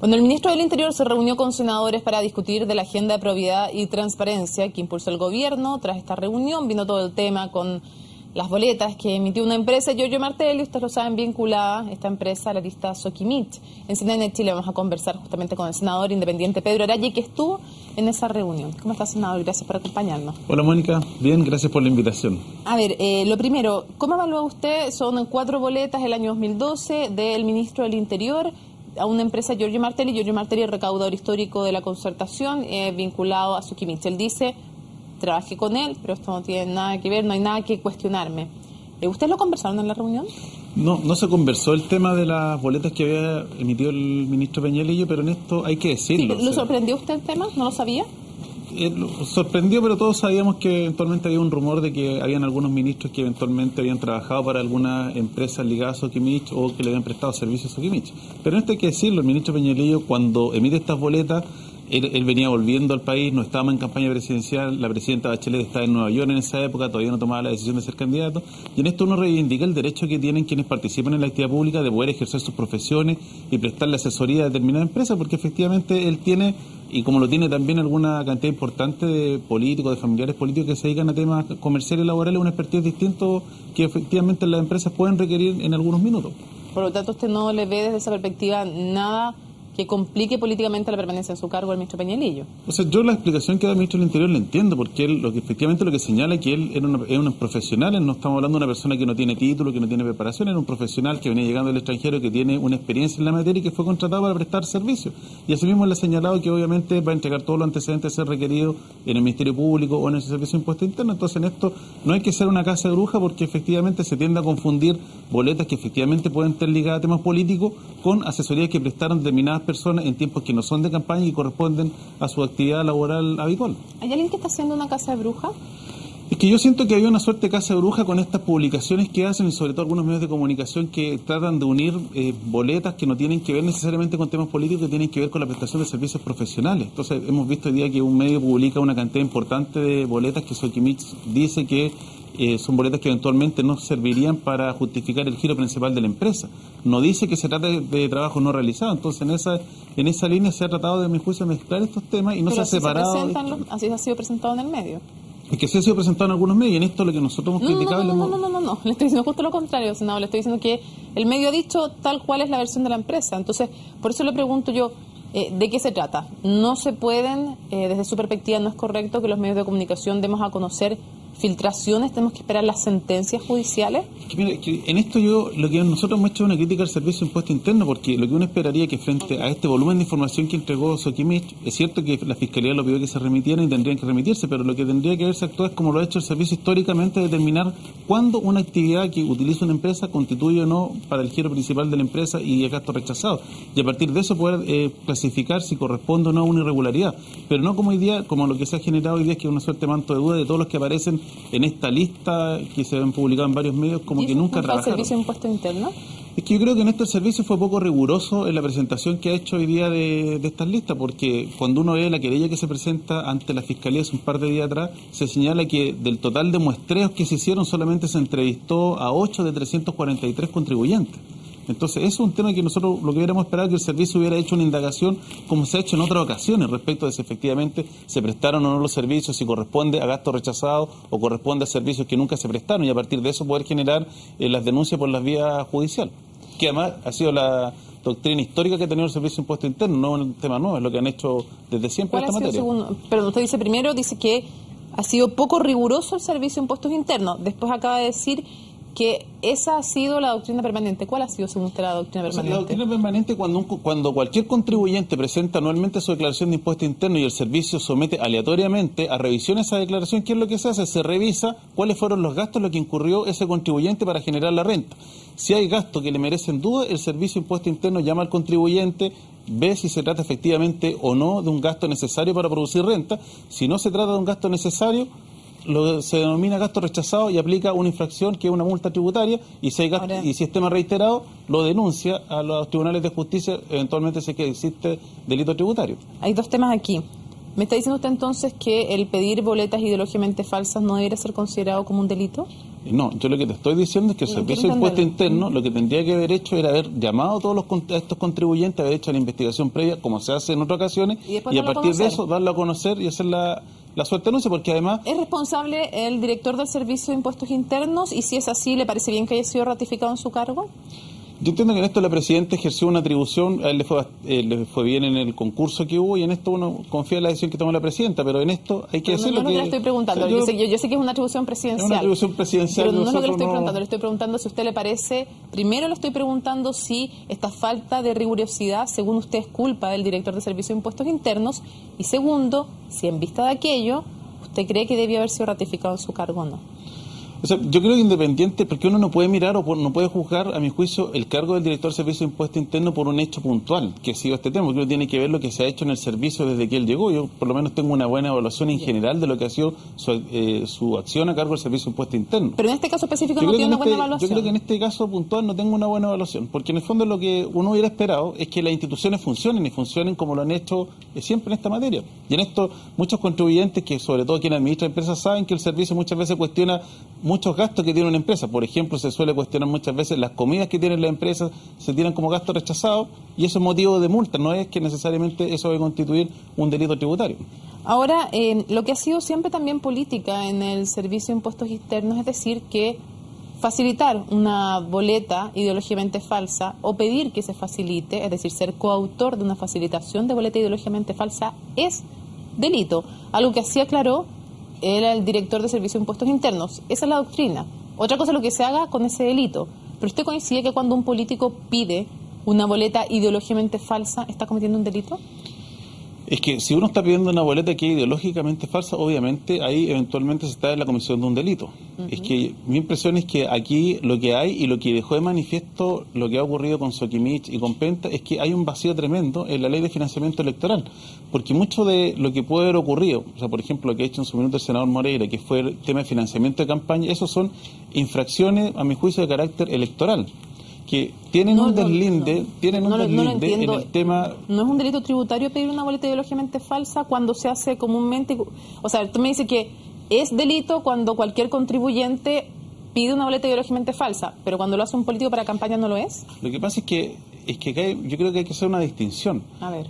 Bueno, el ministro del Interior se reunió con senadores para discutir de la agenda de probidad y transparencia que impulsó el gobierno. Tras esta reunión vino todo el tema con las boletas que emitió una empresa, Giorgio Martelli, ustedes lo saben, vinculada esta empresa a la lista Soquimich. En CNN Chile vamos a conversar justamente con el senador independiente Pedro Araya, que estuvo en esa reunión. ¿Cómo está, senador? Gracias por acompañarnos. Hola, Mónica. Bien, gracias por la invitación. A ver, lo primero, ¿cómo evalúa usted? Son 4 boletas del año 2012 del ministro del Interior a una empresa, Giorgio Martelli. Giorgio Martelli, recaudador histórico de la concertación, vinculado a Soquimich. Él dice: trabajé con él, pero esto no tiene nada que ver, no hay nada que cuestionarme. ¿Ustedes lo conversaron en la reunión? No se conversó el tema de las boletas que había emitido el ministro Peñalillo, pero en esto hay que decirlo. Sí, ¿lo sorprendió usted el tema? ¿No lo sabía? Sorprendió, pero todos sabíamos que eventualmente había un rumor de que habían algunos ministros que eventualmente habían trabajado para algunas empresas ligadas a Soquimich o que le habían prestado servicios a Soquimich. Pero en esto hay que decirlo, el ministro Peñalillo, cuando emite estas boletas, él venía volviendo al país, no estábamos en campaña presidencial, la presidenta Bachelet estaba en Nueva York en esa época, todavía no tomaba la decisión de ser candidato, y en esto uno reivindica el derecho que tienen quienes participan en la actividad pública de poder ejercer sus profesiones y prestarle asesoría a determinada empresa, porque efectivamente él tiene, y como lo tiene también alguna cantidad importante de políticos, de familiares políticos que se dedican a temas comerciales y laborales, un expertise distinto que efectivamente las empresas pueden requerir en algunos minutos. Por lo tanto, ¿usted no le ve desde esa perspectiva nada que complique políticamente la permanencia en su cargo del ministro Peñalillo? O sea, yo la explicación que da el ministro del Interior la entiendo, porque él efectivamente lo que señala es que él es un profesional, no estamos hablando de una persona que no tiene título, que no tiene preparación, era un profesional que venía llegando del extranjero, que tiene una experiencia en la materia y que fue contratado para prestar servicio. Y asimismo le ha señalado que obviamente va a entregar todos los antecedentes a ser requeridos en el Ministerio Público o en el Servicio de Impuesto Interno. Entonces en esto no hay que ser una casa de bruja, porque efectivamente se tiende a confundir boletas que efectivamente pueden estar ligadas a temas políticos con asesorías que prestaron determinadas personas en tiempos que no son de campaña y corresponden a su actividad laboral habitual. ¿Hay alguien que está haciendo una casa de bruja? Es que yo siento que había una suerte de casa de bruja con estas publicaciones que hacen, y sobre todo algunos medios de comunicación que tratan de unir boletas que no tienen que ver necesariamente con temas políticos, que tienen que ver con la prestación de servicios profesionales. Entonces hemos visto hoy día que un medio publica una cantidad importante de boletas que Soquimich dice que son boletas que eventualmente no servirían para justificar el giro principal de la empresa. No dice que se trate de trabajo no realizado. Entonces en esa línea se ha tratado, de mi juicio, mezclar estos temas y no se ha separado. Así ha sido presentado en el medio. Es que se ha sido presentado en algunos medios, y en esto lo que nosotros hemos criticado... No, le estoy diciendo justo lo contrario, senador. Le estoy diciendo que el medio ha dicho tal cual es la versión de la empresa. Entonces, por eso le pregunto yo, ¿de qué se trata? No se pueden, desde su perspectiva, no es correcto que los medios de comunicación demos a conocer filtraciones, tenemos que esperar las sentencias judiciales. En esto lo que nosotros hemos hecho es una crítica al Servicio de Impuesto Interno, porque lo que uno esperaría que frente a este volumen de información que entregó Soquimich, es cierto que la Fiscalía lo pidió que se remitieran y tendrían que remitirse, pero lo que tendría que haberse actuado es como lo ha hecho el Servicio históricamente, determinar cuándo una actividad que utiliza una empresa constituye o no para el giro principal de la empresa y el gasto rechazado, y a partir de eso poder clasificar si corresponde o no a una irregularidad, pero no como hoy día, como lo que se ha generado hoy día, que es una suerte de manto de duda de todos los que aparecen en esta lista que se han publicado en varios medios, como que nunca trabajaron. ¿El Servicio de Impuesto Interno? Es que yo creo que en este servicio fue poco riguroso en la presentación que ha hecho hoy día de estas listas, porque cuando uno ve la querella que se presenta ante la Fiscalía hace un par de días atrás, se señala que del total de muestreos que se hicieron solamente se entrevistó a 8 de 343 contribuyentes. Entonces, eso es un tema que nosotros lo que hubiéramos esperado, que el servicio hubiera hecho una indagación como se ha hecho en otras ocasiones respecto de si efectivamente se prestaron o no los servicios, si corresponde a gastos rechazados o corresponde a servicios que nunca se prestaron, y a partir de eso poder generar las denuncias por las vías judiciales, que además ha sido la doctrina histórica que ha tenido el Servicio de Impuesto Interno, no es un tema nuevo, es lo que han hecho desde siempre en esta materia. Pero usted dice primero, dice que ha sido poco riguroso el Servicio de Impuestos Internos, después acaba de decir que esa ha sido la doctrina permanente. ¿Cuál ha sido, según usted, la doctrina permanente? La doctrina permanente, cuando cualquier contribuyente presenta anualmente su declaración de impuesto interno y el servicio somete aleatoriamente a revisión esa declaración, ¿qué es lo que se hace? Se revisa cuáles fueron los gastos, lo que incurrió ese contribuyente para generar la renta. Si hay gastos que le merecen duda, el servicio de impuesto interno llama al contribuyente, ve si se trata efectivamente o no de un gasto necesario para producir renta. Si no se trata de un gasto necesario, se denomina gasto rechazado y aplica una infracción que es una multa tributaria, y si es tema reiterado, lo denuncia a los tribunales de justicia, eventualmente si es que existe delito tributario. Hay dos temas aquí. ¿Me está diciendo usted entonces que el pedir boletas ideológicamente falsas no debería ser considerado como un delito? No, yo lo que te estoy diciendo es que el Servicio de Impuesto Interno lo que tendría que haber hecho era haber llamado a todos a estos contribuyentes, haber hecho la investigación previa, como se hace en otras ocasiones, y a partir de eso darlo a conocer y hacer la suerte anuncio, porque además... ¿Es responsable el director del Servicio de Impuestos Internos? Y si es así, ¿le parece bien que haya sido ratificado en su cargo? Yo entiendo que en esto la Presidenta ejerció una atribución, a él le fue bien en el concurso que hubo, y en esto uno confía en la decisión que tomó la Presidenta, pero en esto hay que decirlo. No, le estoy preguntando, yo sé que es una atribución presidencial. Es una atribución presidencial. Pero no es lo que le estoy preguntando, le estoy preguntando si a usted le parece, primero le estoy preguntando si esta falta de rigurosidad, según usted, es culpa del director de Servicio de Impuestos Internos, y segundo, si en vista de aquello, usted cree que debía haber sido ratificado en su cargo o no. O sea, yo creo que independiente, porque uno no puede mirar o no puede juzgar, a mi juicio, el cargo del director de Servicio de Impuesto Interno por un hecho puntual, que ha sido este tema, porque uno tiene que ver lo que se ha hecho en el servicio desde que él llegó. Yo por lo menos tengo una buena evaluación en general de lo que ha sido su acción a cargo del Servicio de Impuesto Interno. Pero en este caso específico no tiene una buena evaluación. Yo creo que en este caso puntual no tengo una buena evaluación, porque en el fondo lo que uno hubiera esperado es que las instituciones funcionen y funcionen como lo han hecho siempre en esta materia. Y en esto muchos contribuyentes, que sobre todo quienes administran empresas, saben que el servicio muchas veces cuestiona muchos gastos que tiene una empresa. Por ejemplo, se suele cuestionar muchas veces las comidas que tienen las empresas, se tiran como gastos rechazados, y eso es motivo de multa, no es que necesariamente eso debe constituir un delito tributario. Ahora, lo que ha sido siempre también política en el Servicio de Impuestos Internos, es decir, que facilitar una boleta ideológicamente falsa o pedir que se facilite, es decir, ser coautor de una facilitación de boleta ideológicamente falsa, es delito. Algo que así aclaró el director de Servicio de Impuestos Internos. Esa es la doctrina. Otra cosa es lo que se haga con ese delito. Pero usted coincide que cuando un político pide una boleta ideológicamente falsa, ¿está cometiendo un delito? Es que si uno está pidiendo una boleta que es ideológicamente falsa, obviamente ahí eventualmente se está en la comisión de un delito. Es que mi impresión es que aquí lo que hay y lo que dejó de manifiesto lo que ha ocurrido con Soquimich y con Penta es que hay un vacío tremendo en la ley de financiamiento electoral, porque mucho de lo que puede haber ocurrido, o sea, por ejemplo, lo que ha hecho en su minuto el senador Moreira, que fue el tema de financiamiento de campaña, esos son infracciones, a mi juicio, de carácter electoral, que tienen un deslinde, en el tema... ¿No es un delito tributario pedir una boleta ideológicamente falsa cuando se hace comúnmente? O sea, tú me dices que es delito cuando cualquier contribuyente pide una boleta ideológicamente falsa, pero cuando lo hace un político para campaña no lo es. Lo que pasa es que yo creo que hay que hacer una distinción,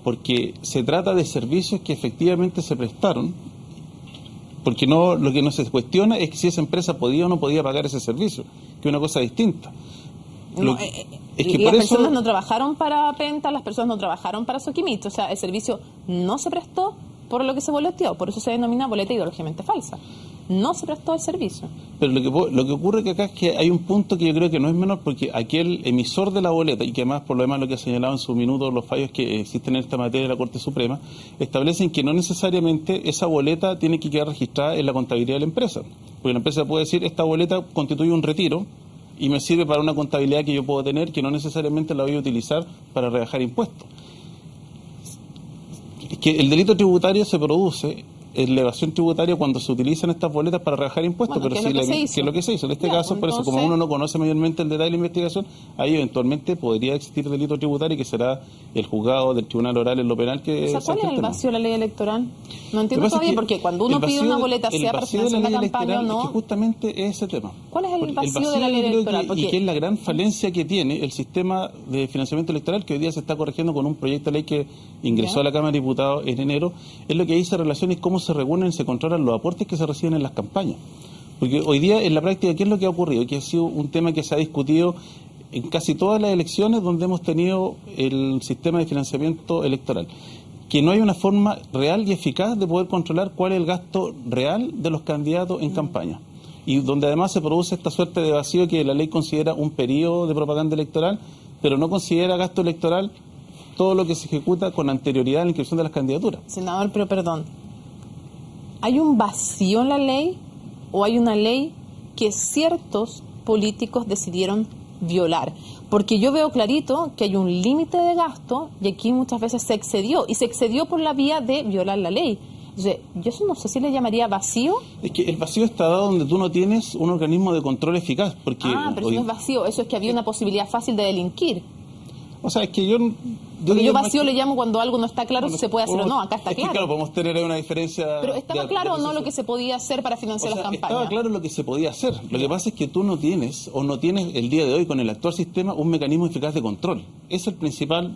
porque se trata de servicios que efectivamente se prestaron, porque no, lo que no se cuestiona es si esa empresa podía o no podía pagar ese servicio, que es una cosa distinta. Es que las personas no trabajaron para Penta, las personas no trabajaron para Soquimich, o sea, el servicio no se prestó por lo que se boleteó, por eso se denomina boleta ideológicamente falsa. No se prestó el servicio. Pero lo que ocurre que acá es que hay un punto que yo creo que no es menor, porque aquel emisor de la boleta, y que además por lo demás lo que ha señalado en su minuto los fallos que existen en esta materia de la Corte Suprema, establecen que no necesariamente esa boleta tiene que quedar registrada en la contabilidad de la empresa, porque la empresa puede decir, esta boleta constituye un retiro y me sirve para una contabilidad que yo puedo tener, que no necesariamente la voy a utilizar para rebajar impuestos. Es que el delito tributario se produce en la evasión tributaria cuando se utilizan estas boletas para rebajar impuestos, bueno, pero que es lo que se hizo. En este caso, por eso, como uno no conoce mayormente el detalle de la investigación, ahí eventualmente podría existir delito tributario, que será el juzgado del Tribunal Oral en lo penal que... O sea, ¿cuál es el vacío de la ley electoral? No entiendo todavía, porque cuando uno pide una boleta, sea para financiar una campaña o no... Es que justamente es ese tema. ¿Cuál es el vacío de la ley electoral? Y que es la gran falencia que tiene el sistema de financiamiento electoral, que hoy día se está corrigiendo con un proyecto de ley que ingresó a la Cámara de Diputados en enero, es lo que dice relaciones cómo se reúnen y se controlan los aportes que se reciben en las campañas. Porque hoy día en la práctica, ¿qué es lo que ha ocurrido? Que ha sido un tema que se ha discutido en casi todas las elecciones donde hemos tenido el sistema de financiamiento electoral, que no hay una forma real y eficaz de poder controlar cuál es el gasto real de los candidatos en campaña, y donde además se produce esta suerte de vacío que la ley considera un periodo de propaganda electoral, pero no considera gasto electoral todo lo que se ejecuta con anterioridad a la inscripción de las candidaturas. Senador, pero perdón, ¿hay un vacío en la ley o hay una ley que ciertos políticos decidieron violar? Porque yo veo clarito que hay un límite de gasto y aquí muchas veces se excedió, y se excedió por la vía de violar la ley. Entonces, yo eso no sé si le llamaría vacío. Es que el vacío está dado donde tú no tienes un organismo de control eficaz. Porque pero eso no es vacío, eso es que había una posibilidad fácil de delinquir. O sea, es que yo Porque yo vacío le llamo cuando algo no está claro si se puede hacer o no. Acá está claro. Claro, podemos tener una diferencia. Pero ¿estaba claro o no lo que se podía hacer para financiar las campañas? Estaba claro lo que se podía hacer. Lo que pasa es que tú no tienes el día de hoy con el actual sistema un mecanismo eficaz de control. Es el principal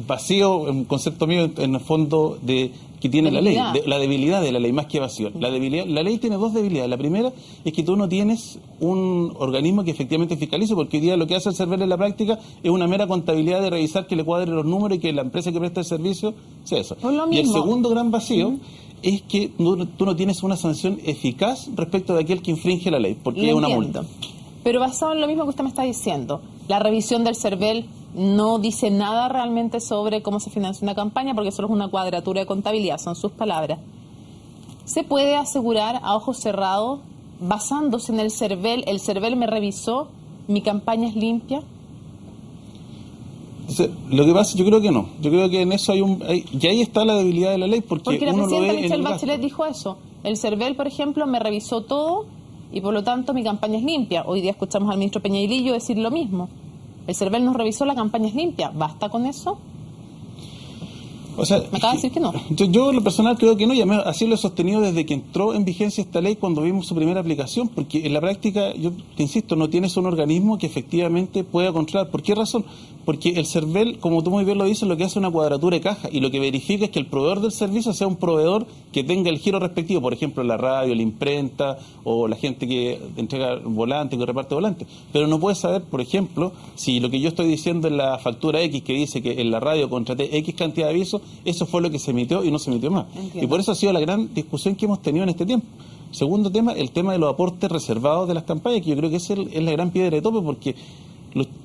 vacío, un concepto mío en el fondo que tiene debilidad. La ley, la debilidad de la ley más que vacío. La ley tiene dos debilidades. La primera es que tú no tienes un organismo que efectivamente fiscalice, porque hoy día lo que hace el CERVEL en la práctica es una mera contabilidad de revisar que le cuadren los números y que la empresa que presta el servicio sea eso. Y el segundo gran vacío es que tú no tienes una sanción eficaz respecto de aquel que infringe la ley, porque es una multa. Pero basado en lo mismo que usted me está diciendo, la revisión del CERVEL no dice nada realmente sobre cómo se financia una campaña, porque solo es una cuadratura de contabilidad, son sus palabras. ¿Se puede asegurar a ojos cerrados, basándose en el CERVEL me revisó, mi campaña es limpia? Lo que pasa, yo creo que no. Yo creo que en eso y ahí está la debilidad de la ley, porque la uno presidenta lo ve Michelle Bachelet dijo eso. El CERVEL, por ejemplo, me revisó todo y por lo tanto mi campaña es limpia. Hoy día escuchamos al ministro Peñailillo decir lo mismo. El CERVEL nos revisó, la campaña es limpia. ¿Basta con eso? O sea, me acaba de decir que no. Yo en lo personal creo que no, y así lo he sostenido desde que entró en vigencia esta ley cuando vimos su primera aplicación, porque en la práctica, yo te insisto, no tienes un organismo que efectivamente pueda controlar. ¿Por qué razón? Porque el CERVEL, como tú muy bien lo dices, lo que hace es una cuadratura de caja, y lo que verifica es que el proveedor del servicio sea un proveedor que tenga el giro respectivo, por ejemplo, la radio, la imprenta, o la gente que entrega volantes, que reparte volantes. Pero no puede saber, por ejemplo, si lo que yo estoy diciendo en la factura X, que dice que en la radio contraté X cantidad de avisos, eso fue lo que se emitió y no se emitió más. Entiendo. Y por eso ha sido la gran discusión que hemos tenido en este tiempo. Segundo tema, el tema de los aportes reservados de las campañas, que yo creo que es la gran piedra de tope, porque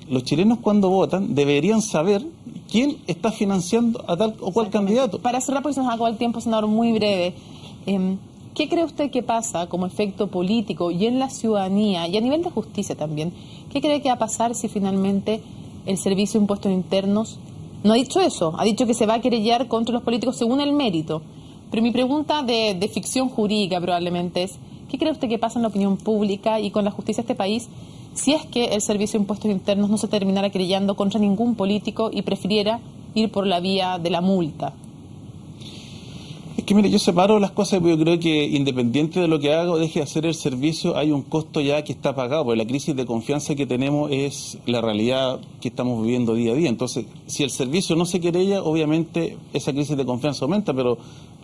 los chilenos cuando votan deberían saber quién está financiando a tal o cual candidato. Para cerrar, porque se nos acabó el tiempo, senador, muy breve. ¿Qué cree usted que pasa como efecto político y en la ciudadanía y a nivel de justicia también? ¿Qué cree que va a pasar si finalmente el Servicio de Impuestos Internos no ha dicho eso? Ha dicho que se va a querellar contra los políticos según el mérito. Pero mi pregunta de ficción jurídica probablemente es, ¿qué cree usted que pasa en la opinión pública y con la justicia de este país si es que el Servicio de Impuestos Internos no se terminara querellando contra ningún político y prefiriera ir por la vía de la multa? Es que mire, yo separo las cosas, porque yo creo que independiente de lo que haga o deje de hacer el servicio, hay un costo ya que está pagado, porque la crisis de confianza que tenemos es la realidad que estamos viviendo día a día. Entonces, si el servicio no se querella, obviamente esa crisis de confianza aumenta, pero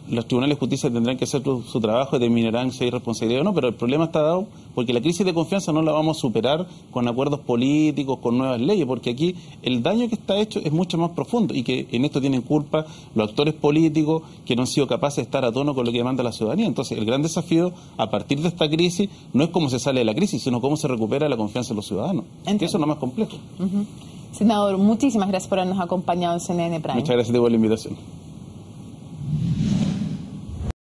los tribunales de justicia tendrán que hacer su trabajo, determinarán si hay responsabilidad o no, pero el problema está dado porque la crisis de confianza no la vamos a superar con acuerdos políticos, con nuevas leyes, porque aquí el daño que está hecho es mucho más profundo y que en esto tienen culpa los actores políticos que no han sido capaces de estar a tono con lo que demanda la ciudadanía. Entonces, el gran desafío a partir de esta crisis no es cómo se sale de la crisis, sino cómo se recupera la confianza de los ciudadanos. Que eso es lo más complejo. Senador, muchísimas gracias por habernos acompañado en CNN Prime. Muchas gracias por la invitación.